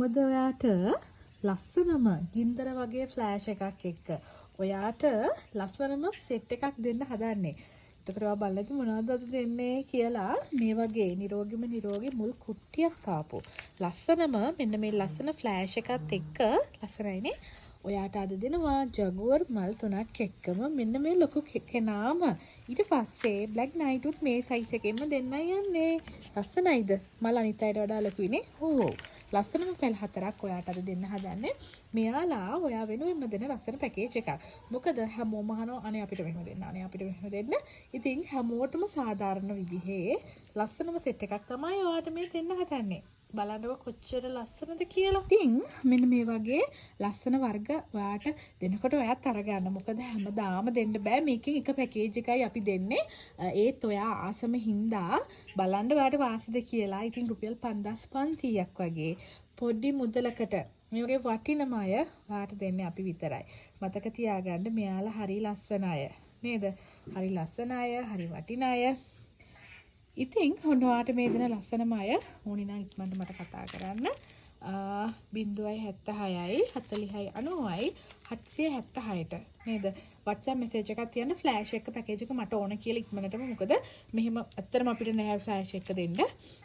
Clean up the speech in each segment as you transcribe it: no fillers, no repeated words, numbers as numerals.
මොකද ඔයාට ලස්සනම ගින්දර වගේ ෆ්ලෑෂ් එකක් එක්ක ඔයාට ලස්සනම සෙට් එකක් දෙන්න හදන්නේ. එතකොට ඔයා බලලා ඉතින් මොනවද අද දෙන්නේ කියලා මේ වගේ නිරෝගී මුල් කුට්ටියක් ආපු. ලස්සනම මෙන්න මේ ලස්සන ෆ්ලෑෂ් එකත් එක්ක ලස්සනයිනේ. ඔයාට අද දෙනවා ජගුවර් මල් 3ක් එක්කම මෙන්න මේ ලොකු කෙනාම. ඊට පස්සේ බ්ලැක් නයිට් උත් මේ සයිස් එකෙන්ම දෙන්නයි යන්නේ. ලස්සනයිද? මල් අනිත් අයට වඩා ලොකුයිනේ. ඕ ලස්සනම පැල් 4ක් ඔයාට අද දෙන්න හදන්නේ. මෙයාලා ඔයා වෙනුවෙන්ම දෙන ලස්සන පැකේජ් එකක්. මොකද හැමෝම අහනවා අනේ අපිට මෙහෙම දෙන්න. අනේ අපිට මෙහෙම දෙන්න. ඉතින් හැමෝටම සාධාරණ විදිහේ ලස්සනම සෙට් එකක් තමයි ඔයාට මේ දෙන්න හදන්නේ. බලන්නකො කොච්චර ලස්සනද කියලා. ඉතින් මෙන්න මේ වගේ ලස්සන වර්ග ඔයාට දෙනකොට ඔයාත් අරගන්න. මොකද හැමදාම දෙන්න බෑ. මේකෙන් එක පැකේජ් එකයි අපි දෙන්නේ. ඒත් ඔයා ආසම හින්දා බලන්න ඔයාට වාසිද කියලා. ඉතින් රුපියල් 5500ක් වගේ පොඩි මුදලකට මේ වගේ වටිනම අය ඔයාට දෙන්නේ අපි විතරයි. මතක තියාගන්න මෙයාලා හරි ලස්සන අය. නේද? හරි ලස්සන අය, හරි වටින අය. ඉතින් ඔයාට මේ දෙන ලස්සනම අය ඕනි නම් ඉක්මනට මට කතා කරන්න. 076යි 40යි 90යි 776ට නේද? WhatsApp message එකක් තියන්න ෆ්ලෑෂ් එක පැකේජ් එක මට ඕන කියලා ඉක්මනටම. මොකද මෙහෙම ඇත්තටම අපිට නෑ ෆ්ලෑෂ් එක දෙන්න.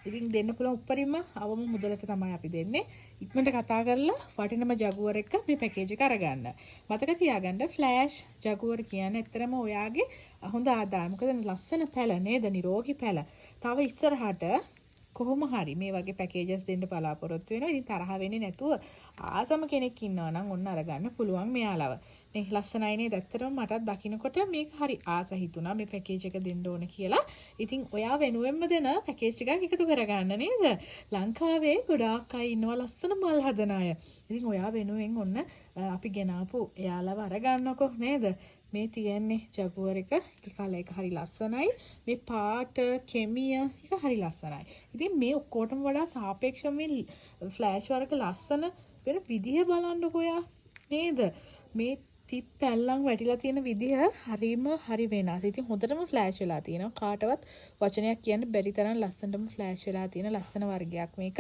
ඉතින් දෙන්න පුළුවන් උඩරින්ම අවම මුදලට තමයි අපි දෙන්නේ. ඉක්මනට කතා කරලා වටිනම ජගුවර් එක මේ පැකේජ් එක අරගන්න. මතක තියාගන්න ෆ්ලෑෂ් ජගුවර් කියන්නේ ඇත්තටම ඔයාගේ හොඳ ආදායම. මොකද ලස්සන පැල නේද? නිරෝගී පැල. තව ඉස්සරහට කොහොම හරි මේ වගේ පැකේජස් දෙන්න බලාපොරොත්තු වෙනවා. ඉතින් තරහ වෙන්නේ නැතුව ආසම කෙනෙක් ඉන්නවා නම් ඔන්න අරගන්න පුළුවන් මෙයාලව. මේ ලස්සනයි නේද? ඇත්තටම මටත් දකින්නකොට මේක හරි ආස හිතුණා මේ පැකේජ් එක දෙන්න ඕන කියලා. ඉතින් ඔයා වෙනුවෙන්ම දෙන පැකේජ් ටිකක් එකතු කරගන්න නේද? ලංකාවේ ගොඩාක් අය ඉන්නවා ලස්සන මල් හදන අය. ඉතින් ඔයා වෙනුවෙන් ඔන්න අපි ගෙනාපු එයාලව අරගන්නකො නේද? මේ තියෙන්නේ ජගුවර් එක. ඒක කලර් එක හරි ලස්සනයි. මේ පාට කෙමිය එක හරි ලස්සනයි. ඉතින් මේ ඔක්කොටම වඩා සාපේක්ෂව මේ ෆ්ලෑෂ් වර්ග ලස්සන වෙන විදිහ බලන්නකෝ ඔයා. නේද? මේ තිත් පැල්ලම් වැටිලා තියෙන විදිහ හරි වෙනස්. ඉතින් හොඳටම ෆ්ලෑෂ් වෙලා තියෙනවා. කාටවත් වචනයක් කියන්න බැරි තරම් ලස්සනටම ෆ්ලෑෂ් වෙලා තියෙන ලස්සන වර්ගයක් මේක.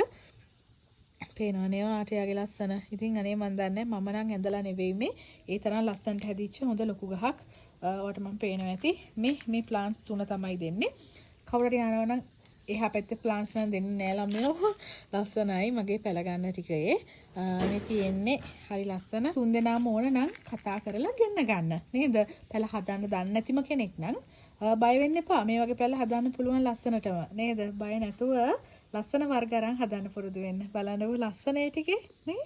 පේනවා නේ ආටයාගේ ලස්සන. ඉතින් අනේ මන් දන්නේ මම නම් ඇඳලා නෙවෙයි මේ. ඒ තරම් ලස්සනට හැදිච්ච හොඳ ලොකු ගහක්. ඔයාලට මම පේනවා ඇති. මේ ප්ලාන්ට්ස් තුන තමයි දෙන්නේ. කවුරු හරි යනවා නම් එහා පැත්තේ ප්ලාන්ට්ස් නම් දෙන්නේ නෑ ළමයෝ. ලස්සනයි මගේ පැල ගන්න ටිකේ. මේ තියෙන්නේ හරි ලස්සන. තුන් දෙනාම ඕන නම් කතා කරලා ගෙන්න ගන්න. නේද? පැල හදන්න දන්නේ නැතිම කෙනෙක් නම් බය වෙන්න එපා. මේ වගේ පැල හදන්න පුළුවන් ලස්සනටම. නේද? බය නැතුව ලස්සන වර්ග අරන් හදන්න පුරුදු වෙන්න. බලන්නකො ලස්සනේ ටිකේ නේ?